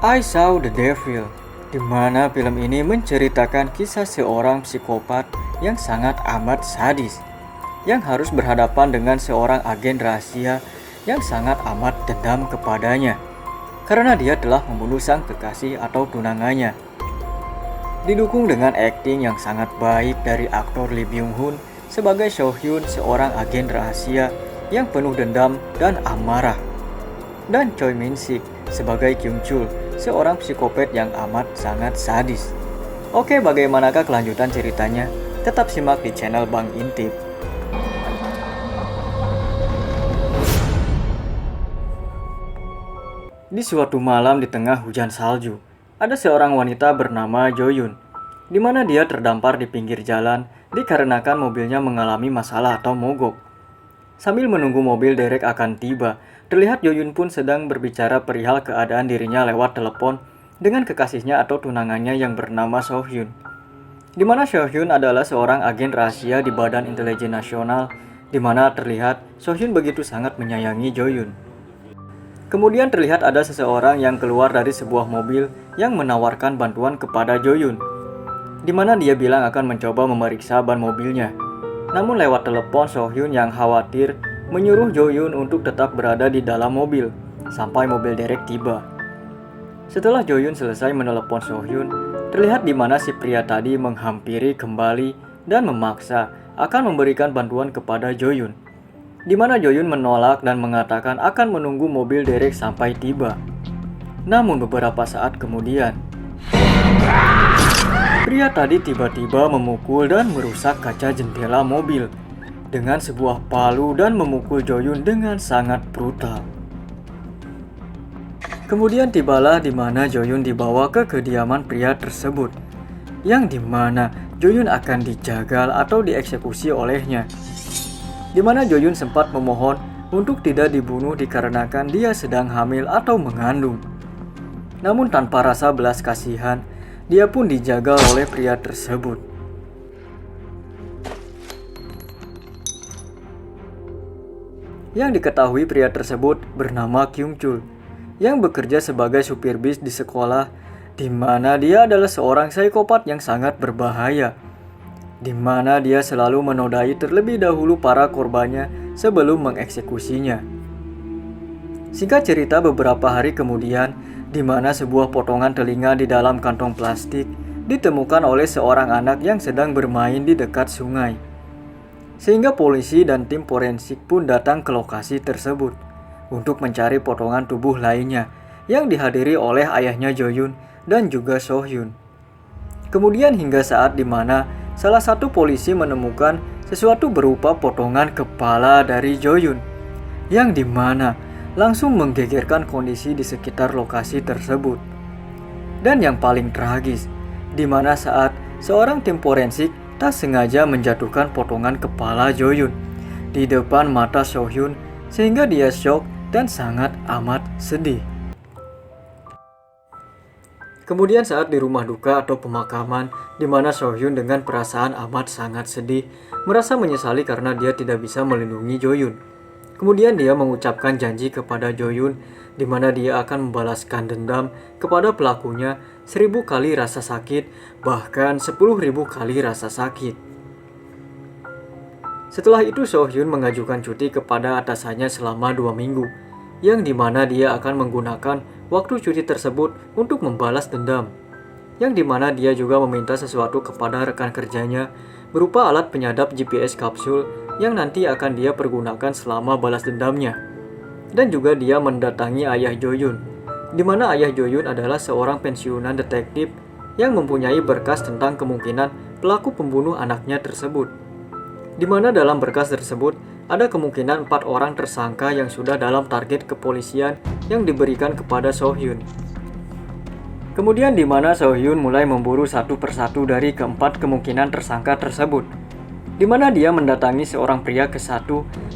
I Saw the Devil, di mana film ini menceritakan kisah seorang psikopat yang sangat amat sadis, yang harus berhadapan dengan seorang agen rahasia yang sangat amat dendam kepadanya, karena dia telah membunuh sang kekasih atau tunangannya. Didukung dengan akting yang sangat baik dari aktor Lee Byung Hun sebagai So Hyun, seorang agen rahasia yang penuh dendam dan amarah, dan Choi Min Sik sebagai Kyung Chul, seorang psikopat yang amat sangat sadis. Oke, bagaimanakah kelanjutan ceritanya? Tetap simak di channel Bang Intip. Di suatu malam di tengah hujan salju, ada seorang wanita bernama Jo Yun, di mana dia terdampar di pinggir jalan dikarenakan mobilnya mengalami masalah atau mogok. Sambil menunggu mobil derek akan tiba, terlihat Jo Yun pun sedang berbicara perihal keadaan dirinya lewat telepon dengan kekasihnya atau tunangannya yang bernama So Hyun. Di mana So Hyun adalah seorang agen rahasia di Badan Intelijen Nasional, di mana terlihat So Hyun begitu sangat menyayangi Jo Yun. Kemudian terlihat ada seseorang yang keluar dari sebuah mobil yang menawarkan bantuan kepada Jo Yun, di mana dia bilang akan mencoba memeriksa ban mobilnya. Namun lewat telepon, So Hyun yang khawatir menyuruh Jo Yun untuk tetap berada di dalam mobil sampai mobil derek tiba. Setelah Jo Yun selesai menelepon So Hyun, terlihat di mana si pria tadi menghampiri kembali dan memaksa akan memberikan bantuan kepada Jo Yun, di mana Jo Yun menolak dan mengatakan akan menunggu mobil derek sampai tiba. Namun beberapa saat kemudian, pria tadi tiba-tiba memukul dan merusak kaca jendela mobil dengan sebuah palu dan memukul Jo Yun dengan sangat brutal. Kemudian tibalah di mana Jo Yun dibawa ke kediaman pria tersebut, yang di mana Jo Yun akan dijagal atau dieksekusi olehnya. Di mana Jo Yun sempat memohon untuk tidak dibunuh dikarenakan dia sedang hamil atau mengandung. Namun tanpa rasa belas kasihan, dia pun dijagal oleh pria tersebut. Yang diketahui pria tersebut bernama Kyung Chul, yang bekerja sebagai supir bis di sekolah, di mana dia adalah seorang psikopat yang sangat berbahaya, di mana dia selalu menodai terlebih dahulu para korbannya sebelum mengeksekusinya. Singkat cerita, beberapa hari kemudian, di mana sebuah potongan telinga di dalam kantong plastik ditemukan oleh seorang anak yang sedang bermain di dekat sungai. Sehingga polisi dan tim forensik pun datang ke lokasi tersebut untuk mencari potongan tubuh lainnya yang dihadiri oleh ayahnya Jo Yun dan juga So Hyun. Kemudian hingga saat di mana salah satu polisi menemukan sesuatu berupa potongan kepala dari Jo Yun, yang di mana langsung menggegerkan kondisi di sekitar lokasi tersebut. Dan yang paling tragis, di mana saat seorang tim forensik tak sengaja menjatuhkan potongan kepala Jo Yun di depan mata So Hyun, sehingga dia shock dan sangat amat sedih. Kemudian saat di rumah duka atau pemakaman, di mana So Hyun dengan perasaan amat sangat sedih, merasa menyesali karena dia tidak bisa melindungi Jo Yun. Kemudian dia mengucapkan janji kepada Jo Yun, di mana dia akan membalaskan dendam kepada pelakunya 1000 kali rasa sakit, bahkan 10.000 kali rasa sakit. Setelah itu So Hyun mengajukan cuti kepada atasannya selama 2 minggu, yang di mana dia akan menggunakan waktu cuti tersebut untuk membalas dendam, yang di mana dia juga meminta sesuatu kepada rekan kerjanya berupa alat penyadap GPS kapsul yang nanti akan dia pergunakan selama balas dendamnya. Dan juga dia mendatangi ayah Jo Yun, di mana ayah Jo Yun adalah seorang pensiunan detektif yang mempunyai berkas tentang kemungkinan pelaku pembunuh anaknya tersebut, di mana dalam berkas tersebut ada kemungkinan 4 orang tersangka yang sudah dalam target kepolisian yang diberikan kepada So Hyun. Kemudian di mana So Hyun mulai memburu satu persatu dari keempat kemungkinan tersangka tersebut, di mana dia mendatangi seorang pria ke-1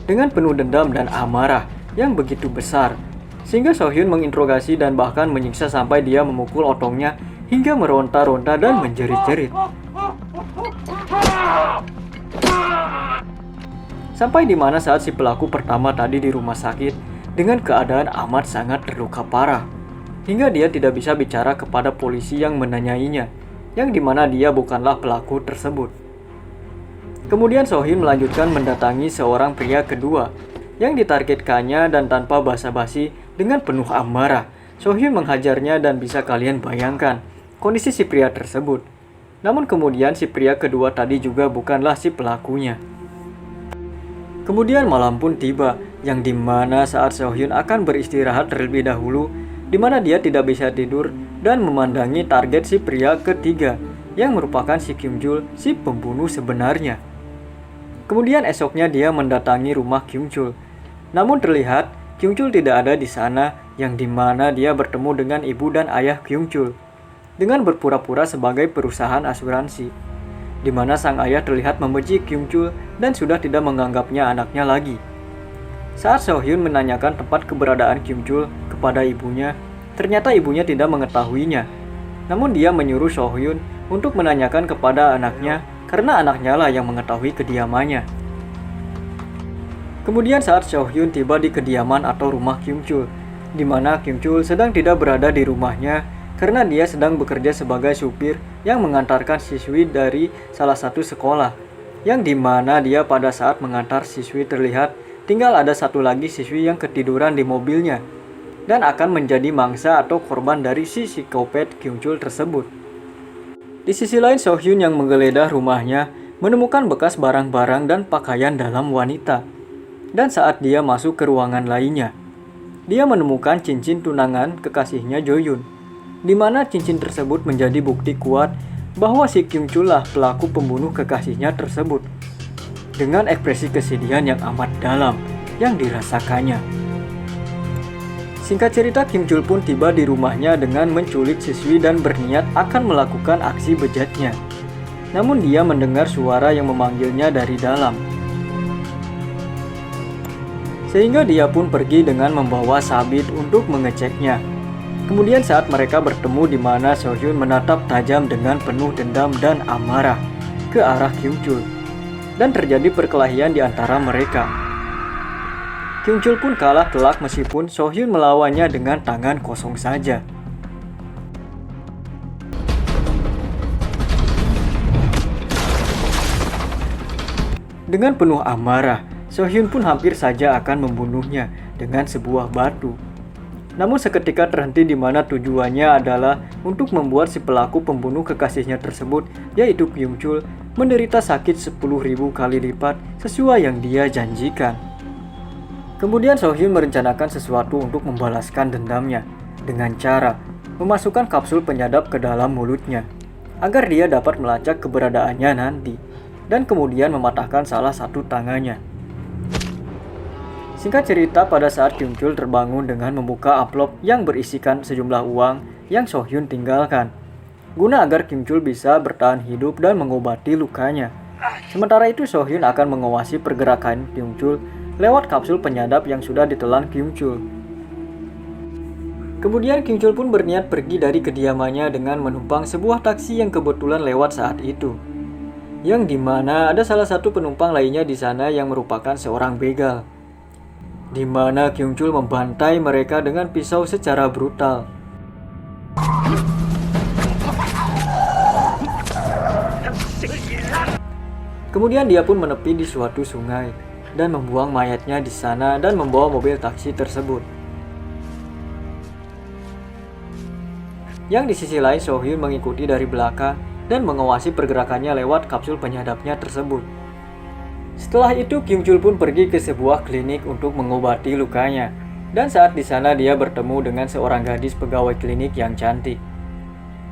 dengan penuh dendam dan amarah yang begitu besar, sehingga So Hyun menginterogasi dan bahkan menyiksa sampai dia memukul otongnya hingga meronta-ronta dan menjerit-jerit. Sampai di mana saat si pelaku pertama tadi di rumah sakit dengan keadaan amat sangat terluka parah, hingga dia tidak bisa bicara kepada polisi yang menanyainya, yang dimana dia bukanlah pelaku tersebut. Kemudian So-hyun melanjutkan mendatangi seorang pria kedua yang ditargetkannya, dan tanpa basa-basi dengan penuh amarah, So-hyun menghajarnya, dan bisa kalian bayangkan kondisi si pria tersebut. Namun kemudian si pria kedua tadi juga bukanlah si pelakunya. Kemudian malam pun tiba, yang dimana saat So-hyun akan beristirahat terlebih dahulu, dimana dia tidak bisa tidur dan memandangi target si pria ketiga, yang merupakan si Kyung-chul, si pembunuh sebenarnya. Kemudian esoknya dia mendatangi rumah Kyung-chul. Namun terlihat Kyung-chul tidak ada di sana, yang dimana dia bertemu dengan ibu dan ayah Kyung-chul dengan berpura-pura sebagai perusahaan asuransi, dimana sang ayah terlihat membenci Kyung-chul dan sudah tidak menganggapnya anaknya lagi. Saat So-hyun menanyakan tempat keberadaan Kyung-chul kepada ibunya, ternyata ibunya tidak mengetahuinya. Namun dia menyuruh So-hyun untuk menanyakan kepada anaknya, karena anaknya lah yang mengetahui kediamannya. Kemudian saat So-hyun tiba di kediaman atau rumah Kyung-chul, di mana Kyung-chul sedang tidak berada di rumahnya karena dia sedang bekerja sebagai supir yang mengantarkan siswi dari salah satu sekolah, yang dimana dia pada saat mengantar siswi terlihat tinggal ada satu lagi siswi yang ketiduran di mobilnya dan akan menjadi mangsa atau korban dari si psikopat Kyung-chul tersebut. Di sisi lain, So-hyun yang menggeledah rumahnya menemukan bekas barang-barang dan pakaian dalam wanita. Dan saat dia masuk ke ruangan lainnya, dia menemukan cincin tunangan kekasihnya Jo-yun, di mana cincin tersebut menjadi bukti kuat bahwa si Kyung-chul lah pelaku pembunuh kekasihnya tersebut, dengan ekspresi kesedihan yang amat dalam yang dirasakannya. Singkat cerita, Kyung-chul pun tiba di rumahnya dengan menculik siswi dan berniat akan melakukan aksi bejatnya. Namun dia mendengar suara yang memanggilnya dari dalam, sehingga dia pun pergi dengan membawa sabit untuk mengeceknya. Kemudian saat mereka bertemu, di mana So-hyun menatap tajam dengan penuh dendam dan amarah ke arah Kyung-chul, dan terjadi perkelahian di antara mereka. Kyung-chul pun kalah telak meskipun So-hyun melawannya dengan tangan kosong saja. Dengan penuh amarah, So-hyun pun hampir saja akan membunuhnya dengan sebuah batu. Namun seketika terhenti, di mana tujuannya adalah untuk membuat si pelaku pembunuh kekasihnya tersebut, yaitu Kyung-chul, menderita sakit 10.000 kali lipat sesuai yang dia janjikan. Kemudian So-hyun merencanakan sesuatu untuk membalaskan dendamnya dengan cara memasukkan kapsul penyadap ke dalam mulutnya agar dia dapat melacak keberadaannya nanti, dan kemudian mematahkan salah satu tangannya. Singkat cerita, pada saat Kyung-chul terbangun dengan membuka amplop yang berisikan sejumlah uang yang So-hyun tinggalkan, guna agar Kyung-chul bisa bertahan hidup dan mengobati lukanya. Sementara itu, So-hyun akan mengawasi pergerakan Kyung-chul lewat kapsul penyadap yang sudah ditelan Kyung-chul. Kemudian Kyung-chul pun berniat pergi dari kediamannya dengan menumpang sebuah taksi yang kebetulan lewat saat itu, yang dimana ada salah satu penumpang lainnya di sana yang merupakan seorang begal, di mana Kyung-chul membantai mereka dengan pisau secara brutal. Kemudian dia pun menepi di suatu sungai dan membuang mayatnya di sana dan membawa mobil taksi tersebut. Yang di sisi lain, So-hyun mengikuti dari belakang dan mengawasi pergerakannya lewat kapsul penyadapnya tersebut. Setelah itu, Kyung-chul pun pergi ke sebuah klinik untuk mengobati lukanya. Dan saat di sana dia bertemu dengan seorang gadis pegawai klinik yang cantik,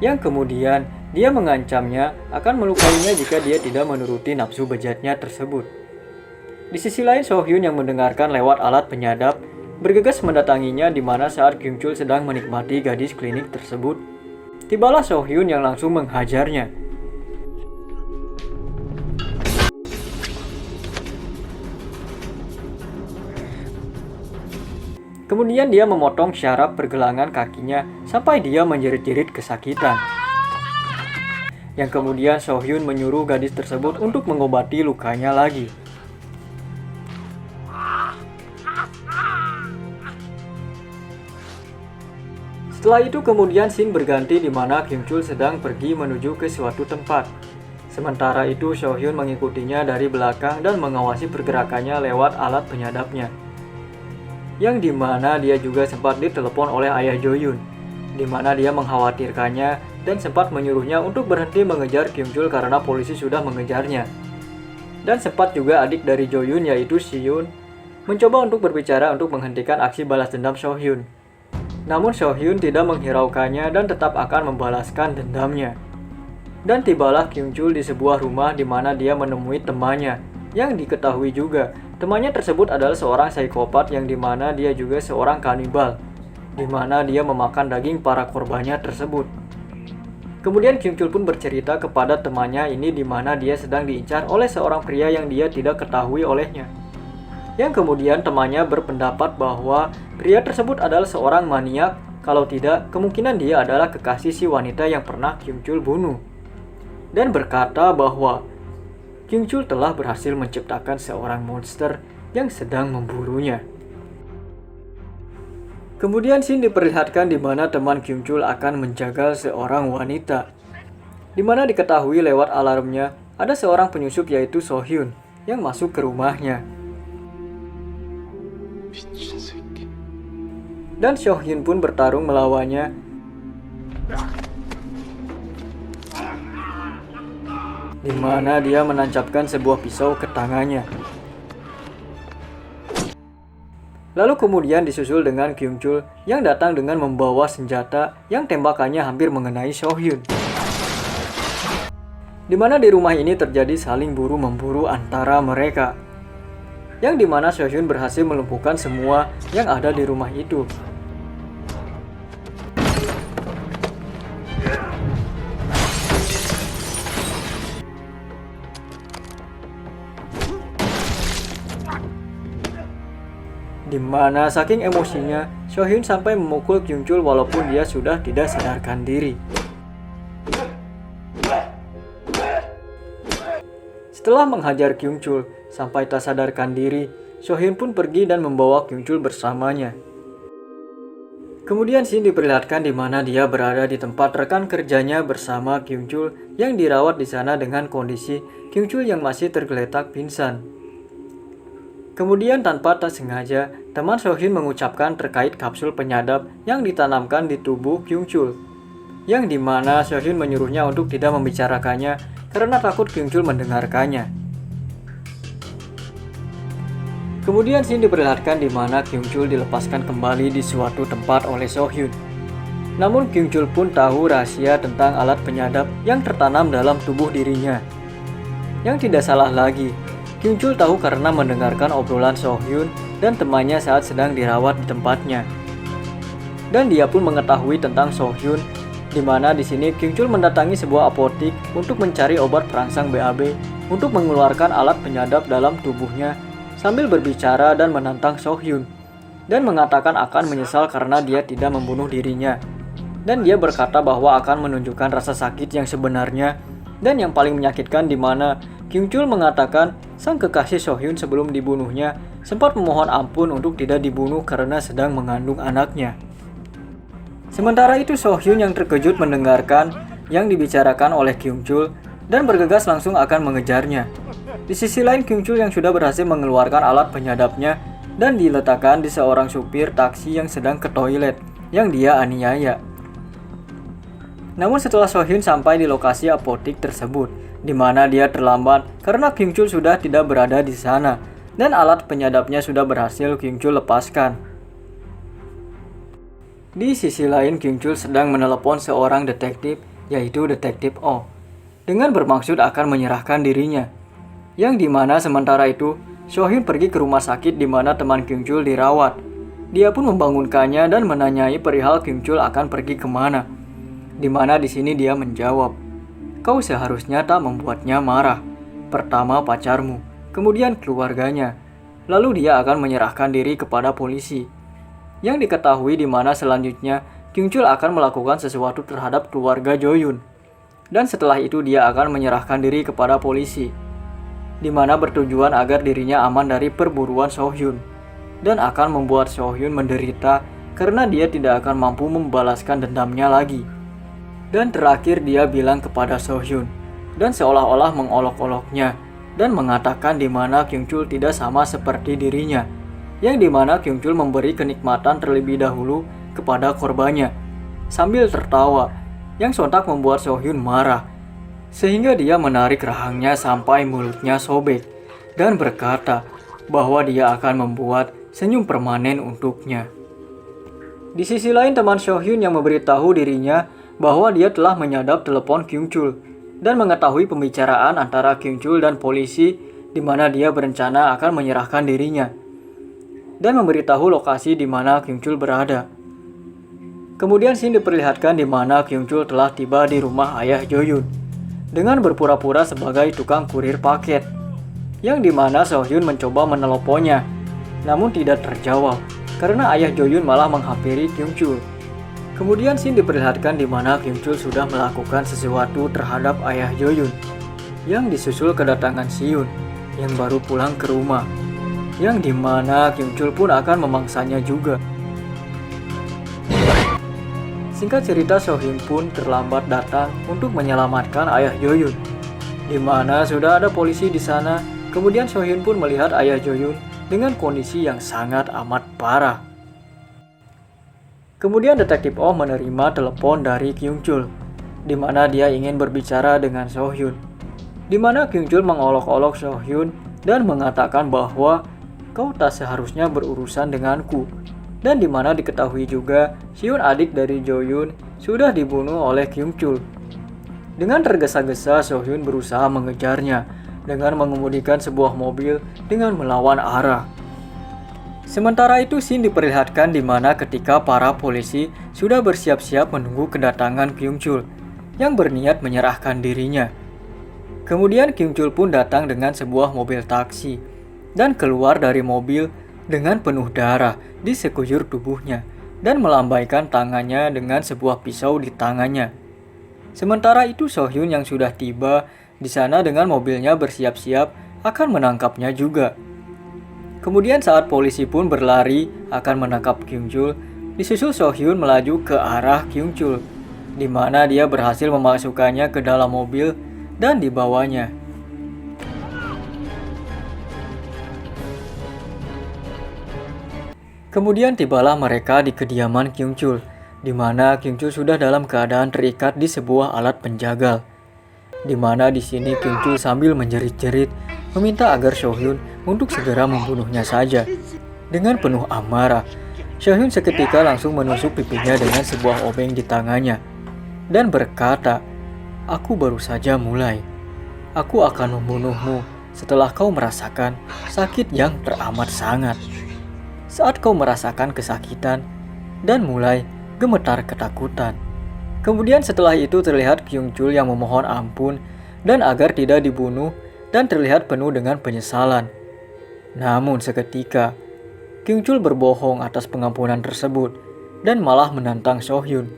yang kemudian dia mengancamnya akan melukainya jika dia tidak menuruti nafsu bejatnya tersebut. Di sisi lain, So-hyun yang mendengarkan lewat alat penyadap bergegas mendatanginya, di mana saat Kyung-chul sedang menikmati gadis klinik tersebut, tibalah So-hyun yang langsung menghajarnya. Kemudian dia memotong syaraf pergelangan kakinya sampai dia menjerit-jerit kesakitan. Yang kemudian So-hyun menyuruh gadis tersebut untuk mengobati lukanya lagi. Setelah itu kemudian scene berganti di mana Kyung Chul sedang pergi menuju ke suatu tempat. Sementara itu So Hyun mengikutinya dari belakang dan mengawasi pergerakannya lewat alat penyadapnya. Yang dimana dia juga sempat ditelepon oleh ayah Jo Yoon, dimana dia mengkhawatirkannya dan sempat menyuruhnya untuk berhenti mengejar Kyung Chul karena polisi sudah mengejarnya. Dan sempat juga adik dari Jo Yoon yaitu Si Yoon mencoba untuk berbicara untuk menghentikan aksi balas dendam So Hyun. Namun So Hyun tidak menghiraukannya dan tetap akan membalaskan dendamnya. Dan tibalah Kyung Chul di sebuah rumah di mana dia menemui temannya, yang diketahui juga temannya tersebut adalah seorang psikopat yang dimana dia juga seorang kanibal, dimana dia memakan daging para korbannya tersebut. Kemudian Kyung Chul pun bercerita kepada temannya ini dimana dia sedang diincar oleh seorang pria yang dia tidak ketahui olehnya. Yang kemudian temannya berpendapat bahwa pria tersebut adalah seorang maniak, kalau tidak kemungkinan dia adalah kekasih si wanita yang pernah Kyung Chul bunuh. Dan berkata bahwa Kyung Chul telah berhasil menciptakan seorang monster yang sedang memburunya. Kemudian scene diperlihatkan di mana teman Kyung Chul akan menjagal seorang wanita, di mana diketahui lewat alarmnya ada seorang penyusup yaitu So Hyun yang masuk ke rumahnya. Dan So Hyun pun bertarung melawannya. Di mana dia menancapkan sebuah pisau ke tangannya. Lalu kemudian disusul dengan Kyung Chul yang datang dengan membawa senjata yang tembakannya hampir mengenai So Hyun. Di mana di rumah ini terjadi saling buru-memburu antara mereka. Yang dimana So Hyun berhasil melumpuhkan semua yang ada di rumah itu. Di mana saking emosinya, So Hyun sampai memukul Kyung Chul walaupun dia sudah tidak sadarkan diri. Setelah menghajar Kyung Chul sampai tak sadarkan diri, So Hyun pun pergi dan membawa Kyung Chul bersamanya. Kemudian scene diperlihatkan di mana dia berada di tempat rekan kerjanya bersama Kyung Chul yang dirawat di sana dengan kondisi Kyung Chul yang masih tergeletak pingsan. Kemudian tanpa tak sengaja, teman So Hyun mengucapkan terkait kapsul penyadap yang ditanamkan di tubuh Kyung Chul. Yang dimana So Hyun menyuruhnya untuk tidak membicarakannya karena takut Kyung Chul mendengarkannya. Kemudian scene diperlihatkan di mana Kyung Chul dilepaskan kembali di suatu tempat oleh So Hyun. Namun Kyung Chul pun tahu rahasia tentang alat penyadap yang tertanam dalam tubuh dirinya. Yang tidak salah lagi, Kyung Chul tahu karena mendengarkan obrolan So Hyun dan temannya saat sedang dirawat di tempatnya. Dan dia pun mengetahui tentang So Hyun, di mana di sini Kyung Chul mendatangi sebuah apotik untuk mencari obat perangsang BAB untuk mengeluarkan alat penyadap dalam tubuhnya sambil berbicara dan menantang So Hyun dan mengatakan akan menyesal karena dia tidak membunuh dirinya. Dan dia berkata bahwa akan menunjukkan rasa sakit yang sebenarnya dan yang paling menyakitkan di mana Kyung Chul mengatakan sang kekasih So Hyun sebelum dibunuhnya sempat memohon ampun untuk tidak dibunuh karena sedang mengandung anaknya. Sementara itu So Hyun yang terkejut mendengarkan yang dibicarakan oleh Kyung Chul dan bergegas langsung akan mengejarnya. Di sisi lain Kyung Chul yang sudah berhasil mengeluarkan alat penyadapnya dan diletakkan di seorang supir taksi yang sedang ke toilet yang dia aniaya. Namun setelah So Hyun sampai di lokasi apotik tersebut, di mana dia terlambat karena Kyung Chul sudah tidak berada di sana dan alat penyadapnya sudah berhasil Kyung Chul lepaskan. Di sisi lain Kyung Chul sedang menelepon seorang detektif yaitu Detektif Oh dengan bermaksud akan menyerahkan dirinya. Yang dimana sementara itu So Hyun pergi ke rumah sakit di mana teman Kyung Chul dirawat. Dia pun membangunkannya dan menanyai perihal Kyung Chul akan pergi kemana. Di mana di sini dia menjawab, "Kau seharusnya tak membuatnya marah. Pertama pacarmu, kemudian keluarganya. Lalu dia akan menyerahkan diri kepada polisi." Yang diketahui di mana selanjutnya Kyung Chul akan melakukan sesuatu terhadap keluarga Jo Yoon. Dan setelah itu dia akan menyerahkan diri kepada polisi, di mana bertujuan agar dirinya aman dari perburuan So Hyun dan akan membuat So Hyun menderita karena dia tidak akan mampu membalaskan dendamnya lagi. Dan terakhir dia bilang kepada Sohyun dan seolah-olah mengolok-oloknya dan mengatakan di mana Kyungchul tidak sama seperti dirinya, yang dimana Kyungchul memberi kenikmatan terlebih dahulu kepada korbannya sambil tertawa, yang sontak membuat Sohyun marah sehingga dia menarik rahangnya sampai mulutnya sobek dan berkata bahwa dia akan membuat senyum permanen untuknya. Di sisi lain, teman Sohyun yang memberitahu dirinya bahwa dia telah menyadap telepon Kyungchul dan mengetahui pembicaraan antara Kyungchul dan polisi di mana dia berencana akan menyerahkan dirinya dan memberitahu lokasi di mana Kyungchul berada. Kemudian scene diperlihatkan di mana Kyungchul telah tiba di rumah ayah Joyun dengan berpura-pura sebagai tukang kurir paket, yang dimana Sohyun mencoba menelponnya namun tidak terjawab karena ayah Joyun malah menghampiri Kyungchul. Kemudian scene diperlihatkan di mana Kyungchul sudah melakukan sesuatu terhadap ayah Joyun, yang disusul kedatangan Siyun yang baru pulang ke rumah, yang dimana Kyungchul pun akan memangsanya juga. Singkat cerita, Sohyun pun terlambat datang untuk menyelamatkan ayah Joyun, di mana sudah ada polisi di sana. Kemudian Sohyun pun melihat ayah Joyun dengan kondisi yang sangat amat parah. Kemudian detektif Oh menerima telepon dari Kyungchul, di mana dia ingin berbicara dengan Sohyun, di mana Kyungchul mengolok-olok Sohyun dan mengatakan bahwa kau tak seharusnya berurusan denganku, dan di mana diketahui juga Siyun, adik dari Joyun, sudah dibunuh oleh Kyungchul. Dengan tergesa-gesa, Sohyun berusaha mengejarnya dengan mengemudikan sebuah mobil dengan melawan arah. Sementara itu, scene diperlihatkan di mana ketika para polisi sudah bersiap-siap menunggu kedatangan Kyungchul yang berniat menyerahkan dirinya. Kemudian Kyungchul pun datang dengan sebuah mobil taksi dan keluar dari mobil dengan penuh darah di sekujur tubuhnya dan melambaikan tangannya dengan sebuah pisau di tangannya. Sementara itu, Sohyun yang sudah tiba di sana dengan mobilnya bersiap-siap akan menangkapnya juga. Kemudian saat polisi pun berlari akan menangkap Kyungchul, disusul Sohyun melaju ke arah Kyungchul, di mana dia berhasil memasukkannya ke dalam mobil dan dibawanya. Kemudian tibalah mereka di kediaman Kyungchul, di mana Kyungchul sudah dalam keadaan terikat di sebuah alat penjagal. Di mana di sini Kyungchul sambil menjerit-jerit meminta agar Sohyun untuk segera membunuhnya saja. Dengan penuh amarah, Sohyun seketika langsung menusuk pipinya dengan sebuah obeng di tangannya dan berkata, "Aku baru saja mulai. Aku akan membunuhmu setelah kau merasakan sakit yang teramat sangat. Saat kau merasakan kesakitan dan mulai gemetar ketakutan." Kemudian setelah itu terlihat Kyungchul yang memohon ampun dan agar tidak dibunuh dan terlihat penuh dengan penyesalan. Namun seketika, Kyungchul berbohong atas pengampunan tersebut dan malah menantang Sohyun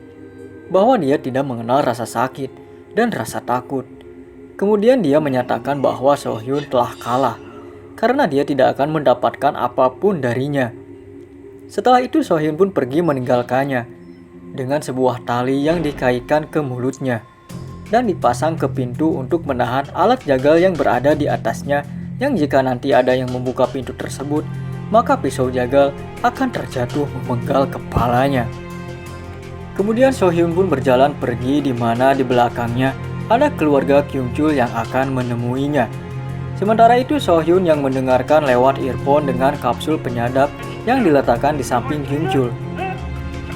bahwa dia tidak mengenal rasa sakit dan rasa takut. Kemudian dia menyatakan bahwa Sohyun telah kalah karena dia tidak akan mendapatkan apapun darinya. Setelah itu Sohyun pun pergi meninggalkannya dengan sebuah tali yang dikaitkan ke mulutnya dan dipasang ke pintu untuk menahan alat jagal yang berada di atasnya, yang jika nanti ada yang membuka pintu tersebut, maka pisau jagal akan terjatuh memenggal kepalanya. Kemudian Sohyun pun berjalan pergi di mana di belakangnya ada keluarga Kyungchul yang akan menemuinya. Sementara itu Sohyun yang mendengarkan lewat earphone dengan kapsul penyadap yang diletakkan di samping Kyungchul.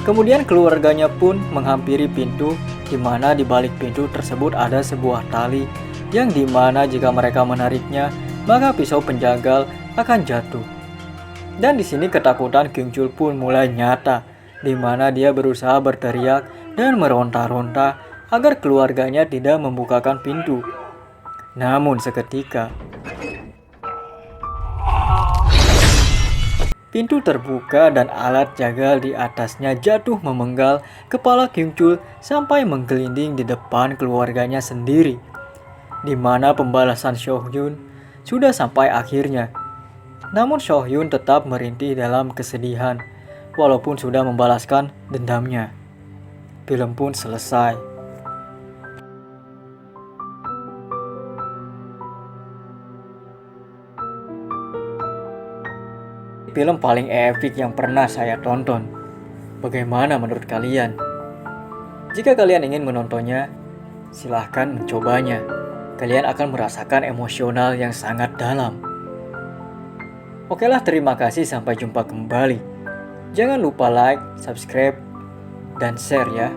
Kemudian keluarganya pun menghampiri pintu, di mana di balik pintu tersebut ada sebuah tali yang dimana jika mereka menariknya, maka pisau penjagal akan jatuh. Dan di sini ketakutan Kyungchul pun mulai nyata, di mana dia berusaha berteriak dan meronta-ronta agar keluarganya tidak membukakan pintu. Namun seketika pintu terbuka dan alat jagal di atasnya jatuh memenggal kepala Kyungchul sampai menggelinding di depan keluarganya sendiri, di mana pembalasan Sohyun sudah sampai akhirnya. Namun Sohyun tetap merintih dalam kesedihan walaupun sudah membalaskan dendamnya. Film pun selesai. Film paling epik yang pernah saya tonton. Bagaimana menurut kalian? Jika kalian ingin menontonnya, silahkan mencobanya. Kalian akan merasakan emosional yang sangat dalam. Okelah, terima kasih, sampai jumpa kembali. Jangan lupa like, subscribe, dan share ya.